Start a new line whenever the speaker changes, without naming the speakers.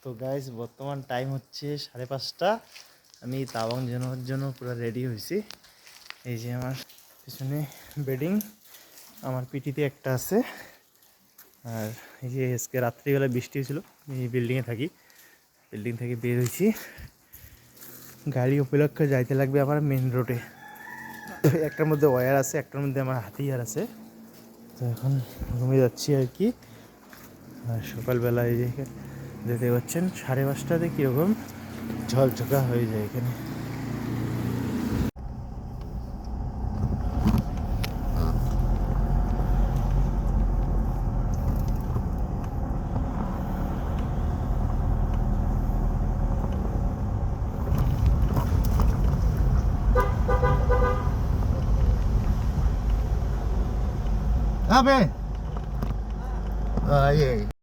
তো গাইস বর্তমান টাইম হচ্ছে 5:30। আমি তাওয়াং যাওয়ার জন্য পুরো রেডি হয়েছি। এই যে আমার পিছনে বেডিং, আমার পিটিতে একটা আছে। আর এই যে আজকে রাত্রিবেলা বৃষ্টি হয়েছিল, আমি বিল্ডিংয়ে থাকি, বিল্ডিং থেকে বের হয়েছি। গাড়ি উপলক্ষে যাইতে লাগবে আমার মেন রোডে। একটার মধ্যে ওয়্যার আছে, একটার মধ্যে আমার হাতিয়ার আছে। তো এখন ঘুমিয়ে যাচ্ছি আর কি। আর সকালবেলা এই যে দেখতে পাচ্ছেন 5:30টাতে কীরকম ঝকঝকা হয়ে যায় এখানে।
Abe. Iya.